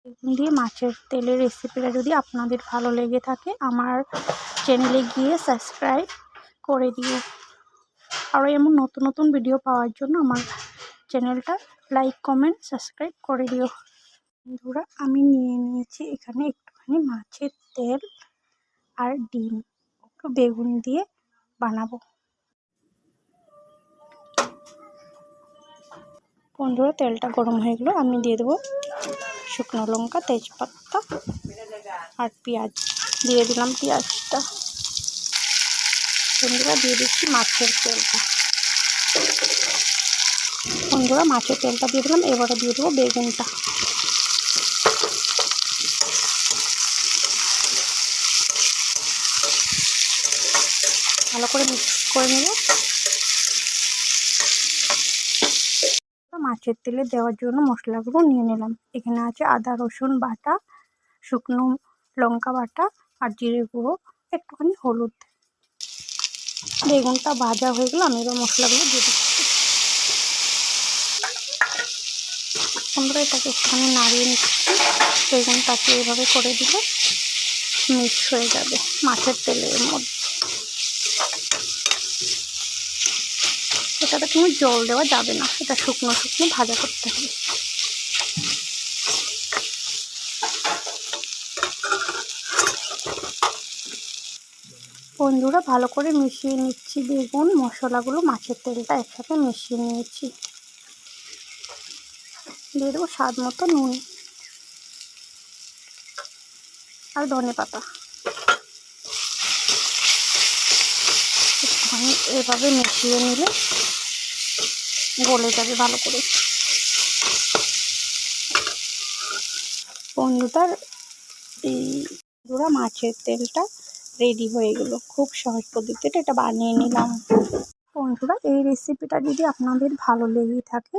বেগুন দিয়ে মাছের তেলের রেসিপিটা যদি আপনাদের ভালো লেগে থাকে আমার চ্যানেলে গিয়ে সাবস্ক্রাইব করে দিও। আরও এমন নতুন নতুন ভিডিও পাওয়ার জন্য আমার চ্যানেলটা লাইক কমেন্ট সাবস্ক্রাইব করে দিও। বন্ধুরা, আমি নিয়ে নিয়েছি এখানে একটুখানি মাছের তেল আর ডিম, একটু বেগুন দিয়ে বানাবো। বন্ধুরা, তেলটা গরম হয়ে গেলো, আমি দিয়ে দেবো শুকনো লঙ্কা, তেজপাতা আর পেঁয়াজ। দিয়ে দিলাম পেঁয়াজটা। বন্ধুরা, দিয়ে দিচ্ছি মাছের তেলটা। বন্ধুরা, মাছের তেলটা দিয়ে দিলাম। এবারে দিয়ে দেবো বেগুনটা। ভালো করে মিক্স করে নেব। মাছের তেলে দেওয়ার জন্য মশলাগুলো নিয়ে নিলাম। এখানে আছে আদা রসুন বাটা, শুকনো লঙ্কা বাটা আর জিরে গুঁড়ো, একটুখানি হলুদ। বেগুনটা ভাজা হয়ে গেলো, আমি এবার মশলাগুলো দিয়ে দিচ্ছি। বন্ধুরা, এটাকে একটুখানি নাড়িয়ে নিচ্ছি। বেগুনটাকে এভাবে করে দিলে মিক্স হয়ে যাবে মাছের তেলের মধ্যে। এটাতে কোনো জল দেওয়া যাবে না, এটা শুকনো শুকনো ভাজা করতে হবে। বন্ধুরা, ভালো করে মিশিয়ে নিচ্ছি বেগুন মশলাগুলো, মাছের তেলটা একসাথে মিশিয়ে নিয়েছি। দিয়ে দেবো স্বাদ মতো নুন আর ধনেপাতা। একটুখানি এভাবে মিশিয়ে নিলে গলে যাবে ভালো করে। বন্ধুরা, মাছের তেলটা রেডি হয়ে গেল। খুব সহজ পদ্ধতিতে এটা বানিয়ে নিলাম। বন্ধুরা, এই রেসিপিটা যদি আপনাদের ভালো লেগে থাকে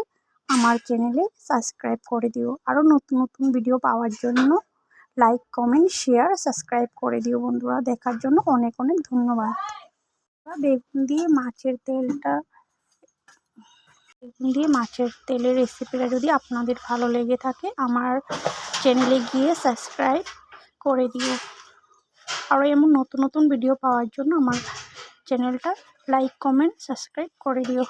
আমার চ্যানেলে সাবস্ক্রাইব করে দিও। আরও নতুন নতুন ভিডিও পাওয়ার জন্য লাইক কমেন্ট শেয়ার সাবস্ক্রাইব করে দিও। বন্ধুরা, দেখার জন্য অনেক অনেক ধন্যবাদ। বেগুন দিয়ে মাছের তেলের রেসিপিটা যদি আপনাদের ভালো লেগে থাকে আমার চ্যানেলে গিয়ে সাবস্ক্রাইব করে দিও। আরও এমন নতুন নতুন ভিডিও পাওয়ার জন্য আমার চ্যানেলটা লাইক কমেন্ট সাবস্ক্রাইব করে দিও।